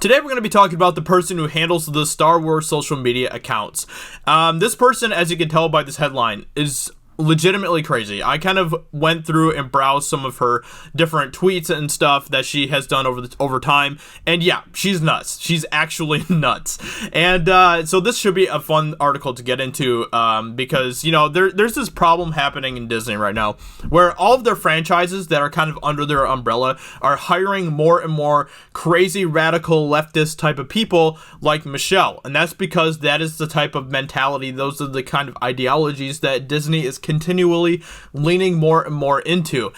Today we're going to be talking about the person who handles the Star Wars social media accounts. This person, as you can tell by this headline, is legitimately crazy. I kind of went through and browsed some of her different tweets and stuff that she has done over time, and yeah, she's nuts. She's actually nuts. And so this should be a fun article to get into, because you know there's this problem happening in Disney right now where all of their franchises that are kind of under their umbrella are hiring more and more crazy radical leftist type of people like Michelle, and that's because that is the type of mentality, those are the kind of ideologies that Disney is continually leaning more and more into.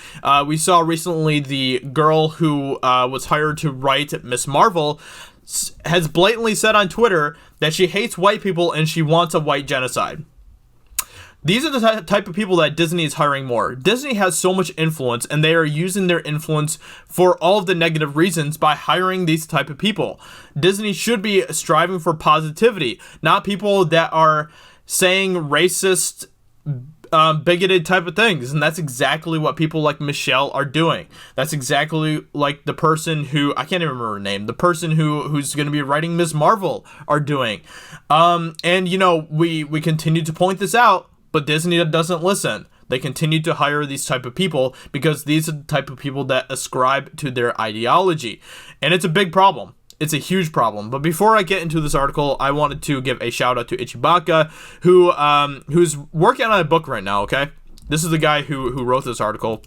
We saw recently the girl who was hired to write Miss Marvel has blatantly said on Twitter that she hates white people and she wants a white genocide. These are the type of people that Disney is hiring more. Disney has so much influence, and they are using their influence for all of the negative reasons by hiring these type of people. Disney should be striving for positivity, not people that are saying racist, bigoted type of things, and that's exactly what people like Michelle are doing. That's exactly like the person who, I can't even remember her name, the person who's going to be writing Ms. Marvel are doing. And you know, we continue to point this out, but Disney doesn't listen. They continue to hire these type of people because these are the type of people that ascribe to their ideology, and it's a big problem. It's a huge problem. But before I get into this article, I wanted to give a shout out to Ichibaka, who's working on a book right now. Okay, this is the guy who wrote this article.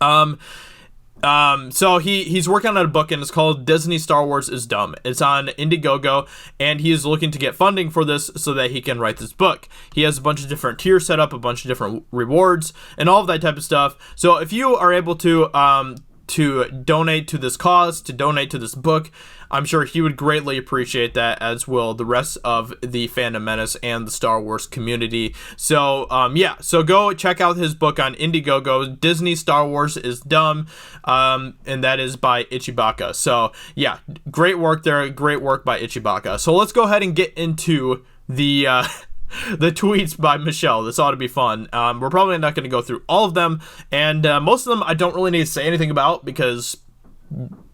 So he's working on a book, and it's called Disney Star Wars is Dumb. It's on Indiegogo, and he is looking to get funding for this so that he can write this book. He has a bunch of different tiers set up, a bunch of different rewards, and all of that type of stuff. So if you are able to donate to this cause, to donate to this book, I'm sure he would greatly appreciate that, as will the rest of the Fandom Menace and the Star Wars community. So yeah, so go check out his book on Indiegogo, Disney Star Wars is Dumb, and that is by Ichibaka. So yeah, great work there, great work by Ichibaka. So let's go ahead and get into the tweets by Michelle. This ought to be fun. We're probably not going to go through all of them, and most of them I don't really need to say anything about because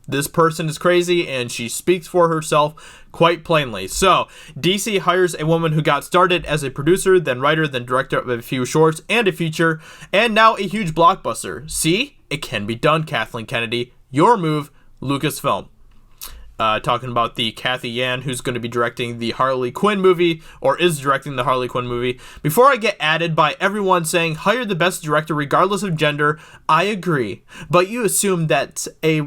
this person is crazy and she speaks for herself quite plainly. So, DC hires a woman who got started as a producer, then writer, then director of a few shorts and a feature, and now a huge blockbuster. See? It can be done, Kathleen Kennedy. Your move, Lucasfilm. Talking about the Kathy Yan, who's going to be directing the Harley Quinn movie, or is directing the Harley Quinn movie. Before I get added by everyone saying hire the best director regardless of gender, I agree. But you assume that's a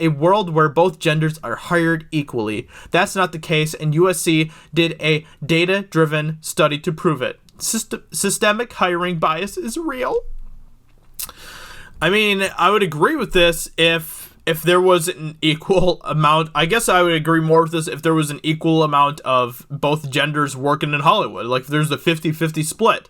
world where both genders are hired equally. That's not the case, and USC did a data-driven study to prove it. Systemic hiring bias is real. I mean, I would agree with this if there was an equal amount. I guess I would agree more with this if there was an equal amount of both genders working in Hollywood. Like if there's a 50-50 split.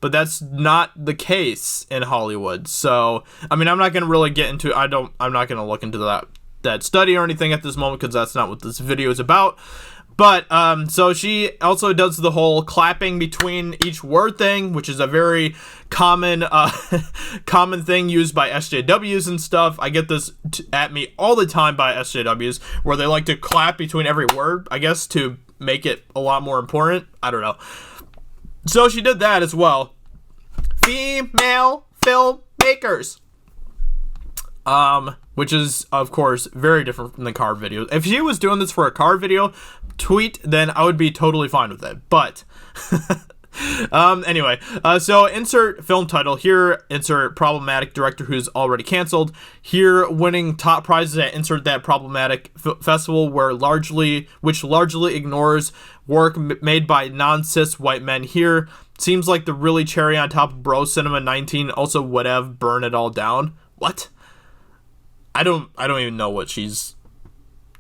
But that's not the case in Hollywood. So, I mean, I'm not going to really get into, I'm not going to look into that study or anything at this moment because that's not what this video is about. But, so she also does the whole clapping between each word thing, which is a very common thing used by SJWs and stuff. I get this at me all the time by SJWs, where they like to clap between every word, I guess, to make it a lot more important. I don't know. So she did that as well. Female filmmakers. Which is, of course, very different from the car video. If she was doing this for a car video tweet, then I would be totally fine with it. But, anyway, so insert film title here, insert problematic director who's already canceled. Here, winning top prizes at insert that problematic festival which largely ignores work made by non-cis white men. Here, seems like the really cherry on top of Bro Cinema 19 also would have burned it all down. What? I don't even know what she's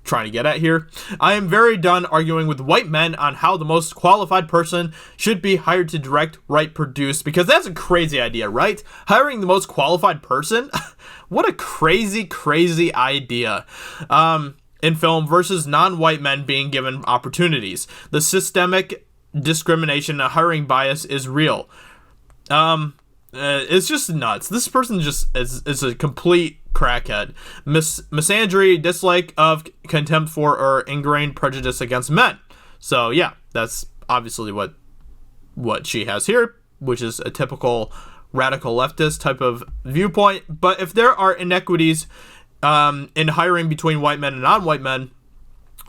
trying to get at here. I am very done arguing with white men on how the most qualified person should be hired to direct, write, produce, because that's a crazy idea, right? Hiring the most qualified person? What a crazy, crazy idea. In film versus non-white men being given opportunities. The systemic discrimination and hiring bias is real. It's just nuts. This person just is a complete crackhead. Misandry, dislike of, contempt for, or ingrained prejudice against men. So yeah, that's obviously what she has here, which is a typical radical leftist type of viewpoint. But if there are inequities in hiring between white men and non-white men,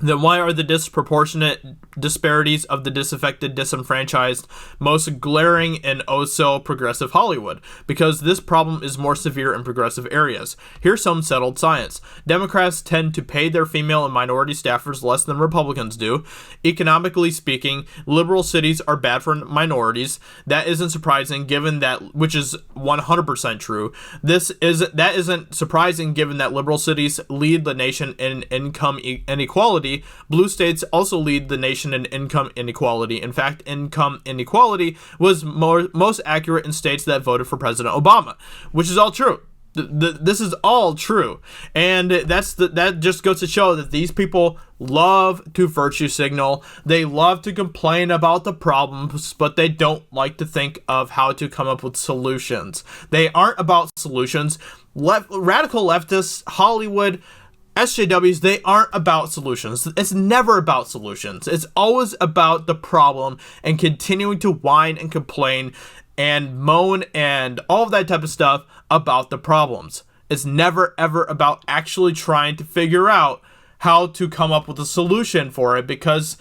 then why are the disproportionate disparities of the disaffected, disenfranchised most glaring in oh-so progressive Hollywood? Because this problem is more severe in progressive areas. Here's some settled science. Democrats tend to pay their female and minority staffers less than Republicans do. Economically speaking, liberal cities are bad for minorities. That isn't surprising given that, which is 100% true. That isn't surprising given that liberal cities lead the nation in income inequality. Blue states also lead the nation in income inequality. In fact, income inequality was most accurate in states that voted for President Obama, which is all true. This is all true, and that just goes to show that these people love to virtue signal. They love to complain about the problems, but they don't like to think of how to come up with solutions. They aren't about solutions. Radical leftists, Hollywood, SJWs, they aren't about solutions. It's never about solutions. It's always about the problem and continuing to whine and complain and moan and all of that type of stuff about the problems. It's never ever about actually trying to figure out how to come up with a solution for it, because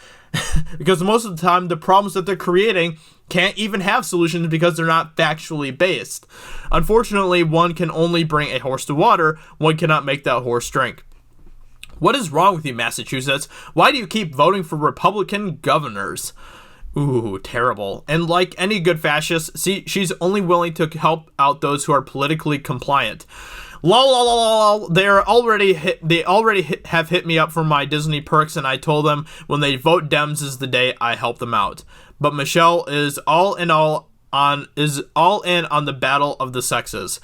most of the time the problems that they're creating can't even have solutions because they're not factually based. Unfortunately, one can only bring a horse to water. One cannot make that horse drink. What is wrong with you, Massachusetts? Why do you keep voting for Republican governors? Ooh, terrible. And like any good fascist, see, she's only willing to help out those who are politically compliant. Lol. They already have hit me up for my Disney perks, and I told them when they vote Dems is the day I help them out. But Michelle is all in on the battle of the sexes.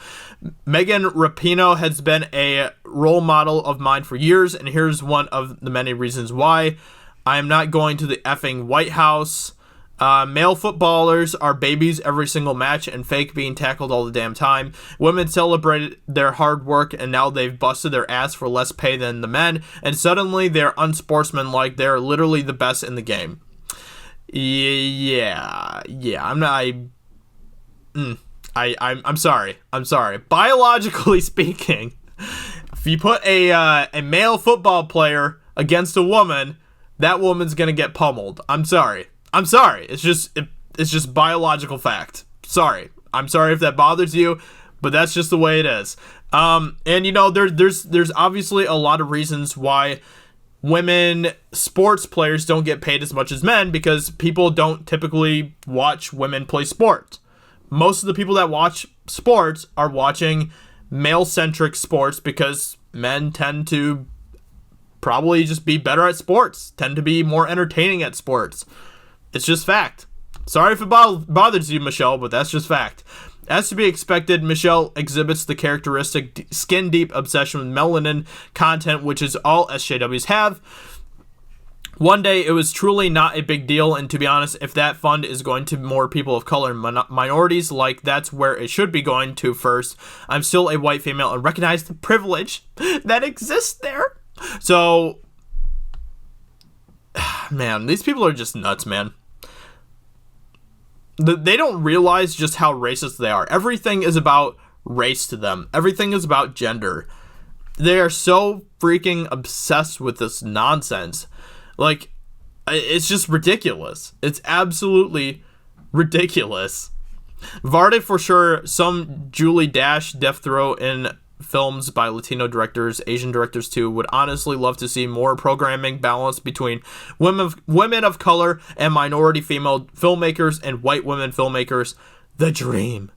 Megan Rapinoe has been a role model of mine for years, and here's one of the many reasons why. I am not going to the effing White House. Male footballers are babies every single match and fake being tackled all the damn time. Women celebrated their hard work, and now they've busted their ass for less pay than the men, and suddenly they're unsportsmanlike. They're literally the best in the game. Yeah. I'm sorry. Biologically speaking, if you put a male football player against a woman, that woman's gonna get pummeled. I'm sorry. It's just biological fact. Sorry. I'm sorry if that bothers you, but that's just the way it is. And you know, there's obviously a lot of reasons why women sports players don't get paid as much as men, because people don't typically watch women play sports. Most of the people that watch sports are watching male-centric sports because men tend to probably just be better at sports, tend to be more entertaining at sports. It's just fact. Sorry if it bothers you, Michelle, but that's just fact. As to be expected, Michelle exhibits the characteristic skin-deep obsession with melanin content, which is all SJWs have. One day, it was truly not a big deal, and to be honest, if that fund is going to more people of color and minorities, like that's where it should be going to first. I'm still a white female and recognize the privilege that exists there. So, man, these people are just nuts, man. They don't realize just how racist they are. Everything is about race to them. Everything is about gender. They are so freaking obsessed with this nonsense. Like, it's just ridiculous. It's absolutely ridiculous. Varda for sure, some Julie Dash death throw in films by Latino directors, Asian directors too. Would honestly love to see more programming balance between women of color and minority female filmmakers and white women filmmakers. The dream.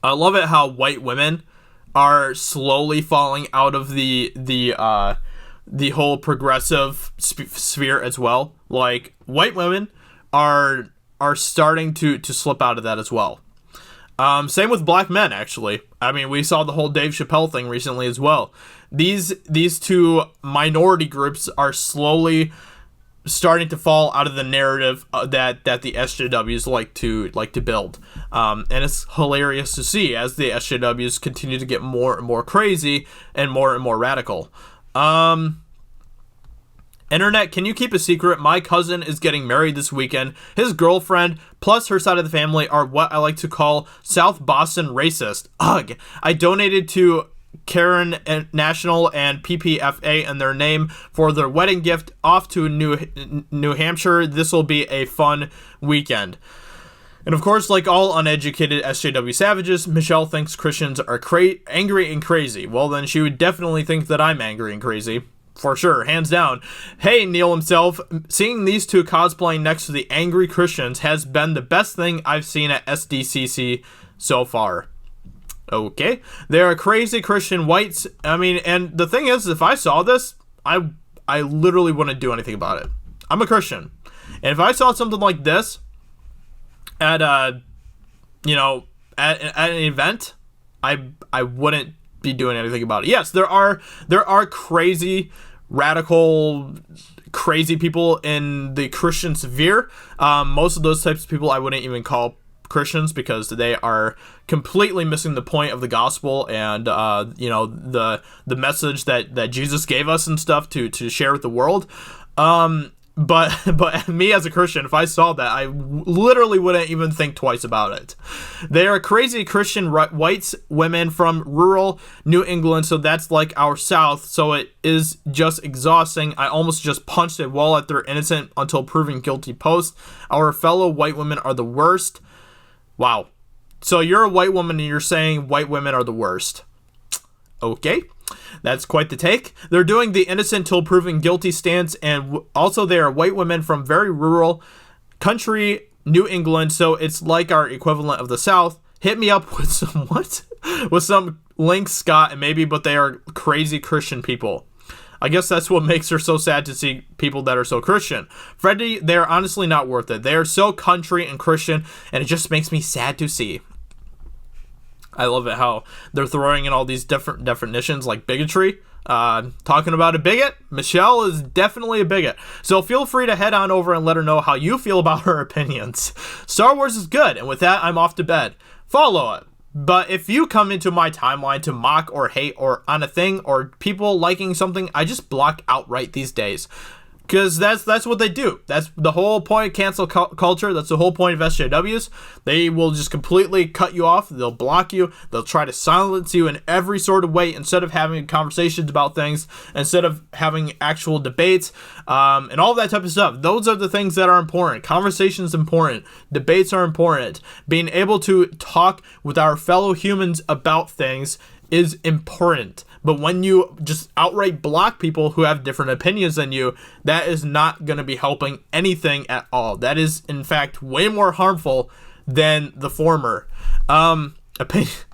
I love it how white women are slowly falling out of the whole progressive sphere as well. Like, white women are starting to slip out of that as well. Same with black men, actually. I mean, we saw the whole Dave Chappelle thing recently as well. These two minority groups are slowly starting to fall out of the narrative that the SJWs like to build, and it's hilarious to see as the SJWs continue to get more and more crazy and more radical. Internet, can you keep a secret? My cousin is getting married this weekend. His girlfriend plus her side of the family are what I like to call South Boston racist. Ugh. I donated to Karen National and PPFA and their name for their wedding gift off to New Hampshire. This will be a fun weekend. And of course, like all uneducated SJW savages, Michelle thinks Christians are angry and crazy. Well, then she would definitely think that I'm angry and crazy. For sure, hands down. Hey, Neil himself, seeing these two cosplaying next to the angry Christians has been the best thing I've seen at SDCC so far. Okay, they're crazy Christian whites. I mean, and the thing is, if I saw this, I literally wouldn't do anything about it. I'm a Christian, and if I saw something like this at an event, I wouldn't be doing anything about it. Yes, there are crazy, radical, crazy people in the Christian sphere. Most of those types of people I wouldn't even call Christians because they are completely missing the point of the gospel and the message that Jesus gave us and stuff to share with the world. But me as a Christian, if I saw that, I literally wouldn't even think twice about it. They are crazy Christian whites, women from rural New England, so that's like our South, so it is just exhausting. I almost just punched a wall at their innocent until proven guilty post. Our fellow white women are the worst. Wow. So you're a white woman and you're saying white women are the worst. Okay. That's quite the take. They're doing the innocent till proven guilty stance, and also they are white women from very rural country, New England, so it's like our equivalent of the South. Hit me up with some with some links, Scott, and maybe, but they are crazy Christian people. I guess that's what makes her so sad to see people that are so Christian. Freddie, they are honestly not worth it. They are so country and Christian, and it just makes me sad to see. I love it how they're throwing in all these different definitions like bigotry. Talking about a bigot, Michelle is definitely a bigot. So feel free to head on over and let her know how you feel about her opinions. Star Wars is good, and with that, I'm off to bed. Follow it. But if you come into my timeline to mock or hate or on a thing or people liking something, I just block outright these days. Because that's what they do. That's the whole point of cancel culture. That's the whole point of SJWs. They will just completely cut you off. They'll block you. They'll try to silence you in every sort of way instead of having conversations about things, instead of having actual debates, and all that type of stuff. Those are the things that are important. Conversations important. Debates are important. Being able to talk with our fellow humans about things is important. But when you just outright block people who have different opinions than you, that is not going to be helping anything at all. That is, in fact, way more harmful than the former. This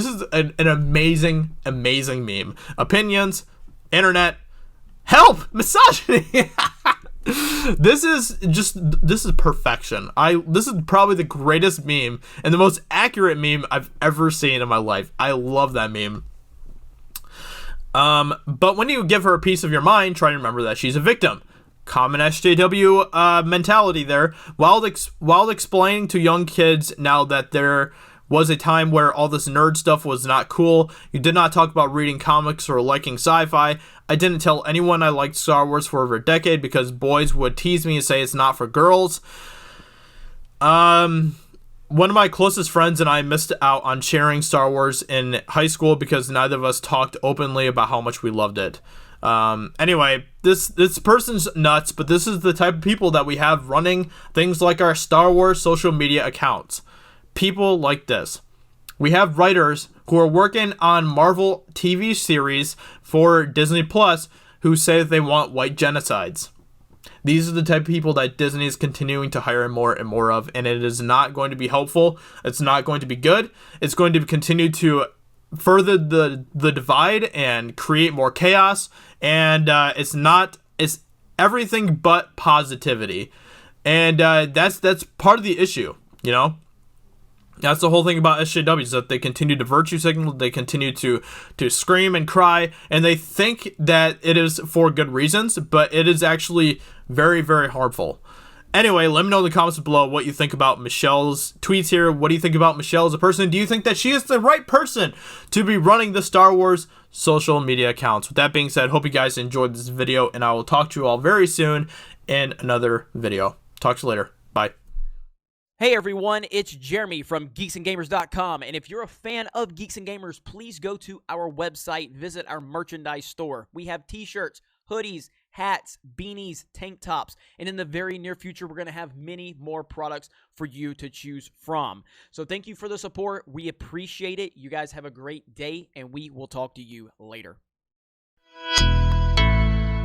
is an amazing meme. Opinions, internet, help, misogyny. This is perfection. This is probably the greatest meme and the most accurate meme I've ever seen in my life. I love that meme. But when you give her a piece of your mind, try to remember that she's a victim. Common SJW mentality there. While explaining to young kids now that there was a time where all this nerd stuff was not cool, you did not talk about reading comics or liking sci-fi. I didn't tell anyone I liked Star Wars for over a decade because boys would tease me and say it's not for girls. One of my closest friends and I missed out on sharing Star Wars in high school because neither of us talked openly about how much we loved it. Anyway, this person's nuts, but this is the type of people that we have running things like our Star Wars social media accounts. People like this. We have writers who are working on Marvel TV series for Disney Plus who say that they want white genocides. These are the type of people that Disney is continuing to hire more and more of, and it is not going to be helpful. It's not going to be good. It's going to continue to further the divide and create more chaos, and it's everything but positivity. And that's part of the issue, you know? That's the whole thing about SJWs, that they continue to virtue signal, they continue to scream and cry, and they think that it is for good reasons, but it is actually Very, very harmful. Anyway, let me know in the comments below what you think about Michelle's tweets here. What do you think about Michelle as a person? Do you think that she is the right person to be running the Star Wars social media accounts? With that being said, hope you guys enjoyed this video, and I will talk to you all very soon in another video. Talk to you later. Bye. Hey everyone, it's Jeremy from geeksandgamers.com, and if you're a fan of Geeks and Gamers, please go to our website, visit our merchandise store. We have t-shirts, hoodies, hats, beanies, tank tops, and in the very near future, we're going to have many more products for you to choose from. So thank you for the support. We appreciate it. You guys have a great day, and we will talk to you later.